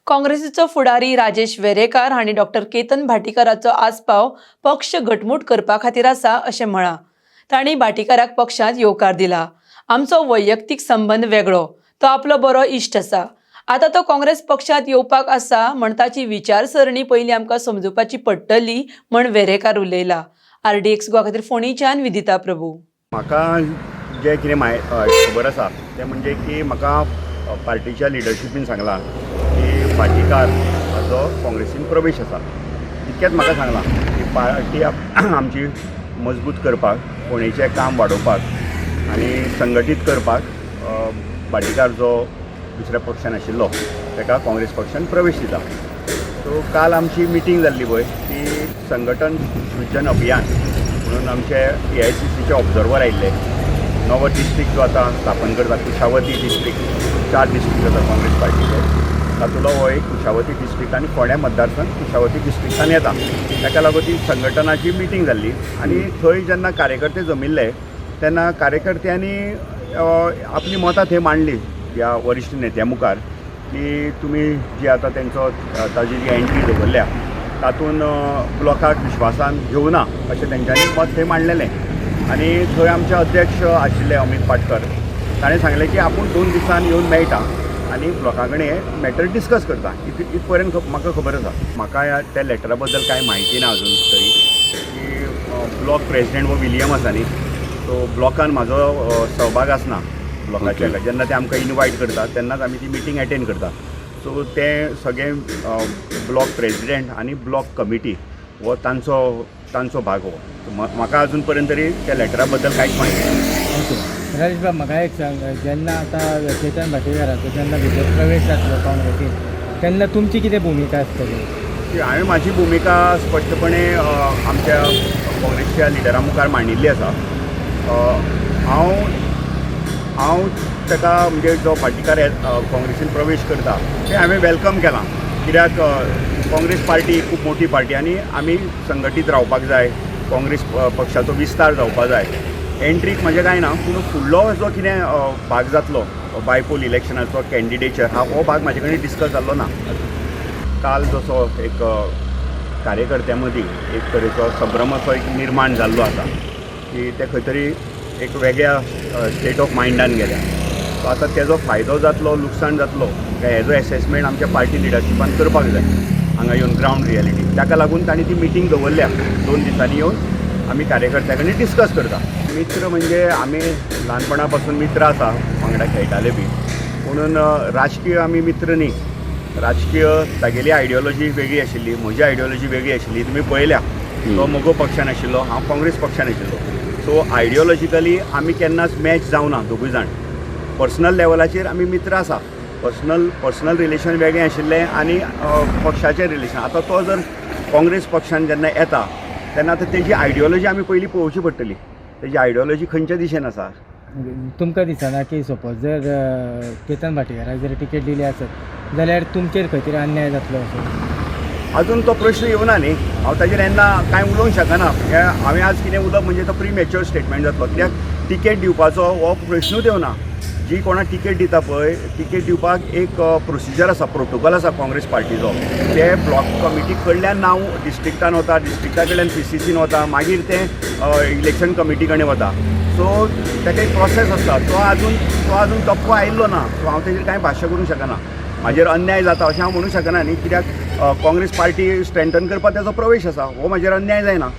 काँग्रेसीचो फुडारी राजेश वेरेकार हांणी डॉक्टर केतन भाटीकाराचो आस्पाव पक्ष घटमूट करपा खातीर आसा अशें म्हळां. तांणी भाटीकाराक पक्षांत येवकार दिला. आमचो वैयक्तीक संबंद वेगळो, तो आपलो बरो इश्ट आसा. आतां तो काँग्रेस पक्षांत येवपाक आसा म्हण ताची विचारसरणी पयलीं आमकां समजुपाची पडटली म्हण वेरेकार उलयला. RDX गोवा खातीर फोंडेच्यान विदिता प्रभू. म्हाका जे कितें खबर आसा तें म्हणजे की म्हाका पार्टीच्या लिडरशिपीन सांगलां की भाटीकार हाजो काँग्रेसीन प्रवेश आसा. इतकेंच म्हाका सांगलां की पार्टी आमची मजबूत करपाक, फोंडेचें काम वाडोवपाक आनी संघटीत करपाक भाटीकार जो दुसऱ्या पक्षान आशिल्लो ताका काँग्रेस पक्षान प्रवेश दिता. सो काल आमची मिटींग जाल्ली पळय ती संघटन सृजन अभियान म्हणून आमचे AICCचे ऑब्झर्वर आयिल्ले. नवो डिस्ट्रिक्ट जो आतां स्थापन करता कुशावती डिस्ट्रिक्ट, 4 डिस्ट्रिक्ट आसा काँग्रेस पार्टीचे, तातूंतलो हो एक कुशावती डिस्ट्रिक्ट आनी फोंड्या मतदारसंघ कुशावती डिस्ट्रिक्टान येता. ताका लागून ती संघटनाची मिटींग जाल्ली आनी थंय जेन्ना कार्यकर्ते जमिल्ले तेन्ना कार्यकर्त्यांनी आपली मतां थंय मांडली ह्या वरिश्ठ नेत्या मुखार की तुमी जी आतां ताजी जी एंट्री दवरल्या तातूंत ब्लॉकाक विश्वासान घेवना अशें तेंच्यांनी मत थंय मांडलेलें. आनी थंय आमचे अध्यक्ष आशिल्ले अमित पाटकर ताणें सांगलें की आपूण 2 दिसान येवन मेळटा आनी ब्लॉका कडेन मॅटर डिस्कस करता. इतपर्यंत म्हाका खबर आसा. म्हाका त्या लेटरा बद्दल कांय म्हायती ना अजून तरी की ब्लॉक प्रेसिडेंट हो विलियम आसा न्ही, सो ब्लॉकान म्हाजो सहभाग आसना. ब्लॉकाचे जेन्ना ते आमकां इनवायट करतात तेन्नाच आमी ती मिटींग एटेंड करता. सो ते सगळे ब्लॉक प्रेसिडेंट आनी ब्लॉक कमिटी हो तांचो भाग हो. म्हाका अजून पर्यंत तरी त्या लेटरा बद्दल कांयच म्हायती ना. ओके राजेश बाब, म्हाका एक सांग, जेन्ना आतां केतन भाटीकाराचो जेन्ना भितर प्रवेश जातलो काँग्रेसीन तेन्ना तुमची कितें भुमिका आसतली? हांवें म्हाजी भुमिका स्पश्टपणे आमच्या काँग्रेसच्या लिडरा मुखार मांडिल्ली आसा. हांव ताका म्हणजे जो भाटीकार काँग्रेसीन प्रवेश करता ते हांवें वेलकम केलां. कित्याक काँग्रेस पार्टी खूब मोठी पार्टी आनी आमी संघटीत रावपाक जाय, काँग्रेस पक्षाचो विस्तार जावपाक जाय. एंट्रीक म्हजें कांय ना, पूण फुडलो जो कितें भाग जातलो बायपोल इलेक्शनाचो कॅन्डिडेचर हो भाग म्हाजे कडेन डिस्कस जाल्लो ना. काल जसो एक कार्यकर्त्यां मदीं एक तरेचो संभ्रम असो एक निर्माण जाल्लो आसा की ते खंय तरी एक वेगळ्या स्टेट ऑफ मायंडान गेल्या. सो आतां तेजो फायदो जातलो लुकसाण जातलो काय हेजो एसेसमेंट आमच्या पार्टी लिडरशिपान करपाक जाय हांगा येवन ग्रावंड रियलिटी. ताका लागून तांणी ती मिटींग दवरल्या. 2 दिसांनी येवन आमी कार्यकर्त्यां कडेन डिस्कस करता. मित्र म्हणजे आमी ल्हानपणा पासून मित्र आसा, वांगडा खेळटाले बी, म्हणून राजकीय आमी मित्र न्ही. राजकीय तागेली आयडियोलॉजी वेगळी आशिल्ली, म्हजी आयडियोलॉजी वेगळी आशिल्ली. तुमी पळयल्या तो मोगो पक्षान आशिल्लो, हांव काँग्रेस पक्षान आशिल्लो. सो आयडियोलॉजिकली आमी केन्नाच मॅच जावना दोगूय जाण. पर्सनल लेवलाचेर आमी मित्र आसा. पर्सनल रिलेशन वेगळें आशिल्लें आनी पक्षाचें रिलेशन. आतां तो जर काँग्रेस पक्षान जेन्ना येता तेन्ना आतां तेजी आयडियोलॉजी आमी पयलीं पळोवची पडटली. तेजी आयडियोलॉजी खंयच्या दिशेन आसा. तुमकां दिसना की सपोज जर केतन भाटीकाराक जर टिकेट दिली आसत जाल्यार तुमचेर खंय तरी अन्याय जातलो असो? अजून तो प्रश्न येवना न्ही. हांव ताजेर येन्ना कांय उलोवंक शकना. हांवें आज कितें उलोवप म्हणजे तो प्रीमॅच्युअर स्टेटमेंट जातलो. कित्याक टिकेट दिवपाचो हो प्रश्नूच येवना. जी कोणाक टिकेट दिता पळय टिकेट दिवपाक एक प्रोसिजर आसा, प्रोटोकॉल आसा काँग्रेस पार्टीचो. ते ब्लॉक कमिटी कडल्यान नांव डिस्ट्रिक्टान वता, डिस्ट्रिक्टा कडल्यान PCCन वता, मागीर ते इलेक्शन कमिटी कडेन वता. सो ताका एक प्रोसेस आसता. तो आजून टप्पो आयिल्लो ना. सो हांव तेजेर कांय भाश्य करूंक शकना. म्हाजेर अन्याय जाता अशें हांव म्हणूंक शकना न्ही. कित्याक काँग्रेस पार्टी स्ट्रेंथन करपाक तेजो प्रवेश आसा, हो म्हाजेर अन्याय जायना.